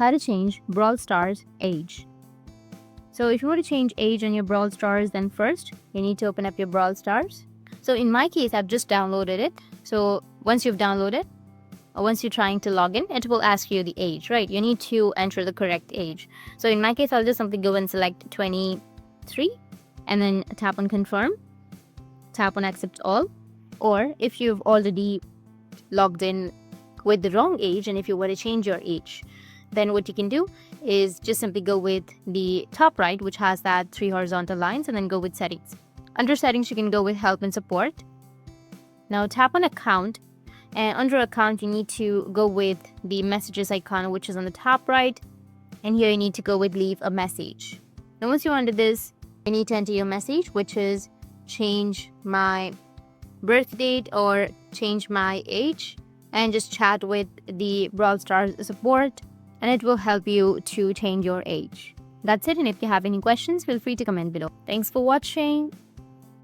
how to change Brawl Stars age. So if you want to change age on your Brawl Stars, then first you need to open up your Brawl Stars. So in my case, I've just downloaded it. So once you've downloaded, or once you're trying to log in, it will ask you the age, right? You need to enter the correct age. So in my case, I'll just simply go and select 23 and then tap on confirm, tap on accept all. Or if you've already logged in with the wrong age and if you want to change your age, then what you can do is just simply go with the top right, which has that 3 horizontal lines, and then go with settings. Under settings, you can go with help and support. Now tap on account, and under account, you need to go with the messages icon, which is on the top right. And here you need to go with leave a message. Now once you're under this, you need to enter your message, which is change my birth date or change my age, and just chat with the Brawl Stars support, and it will help you to change your age. That's it, and if you have any questions, feel free to comment below. Thanks for watching.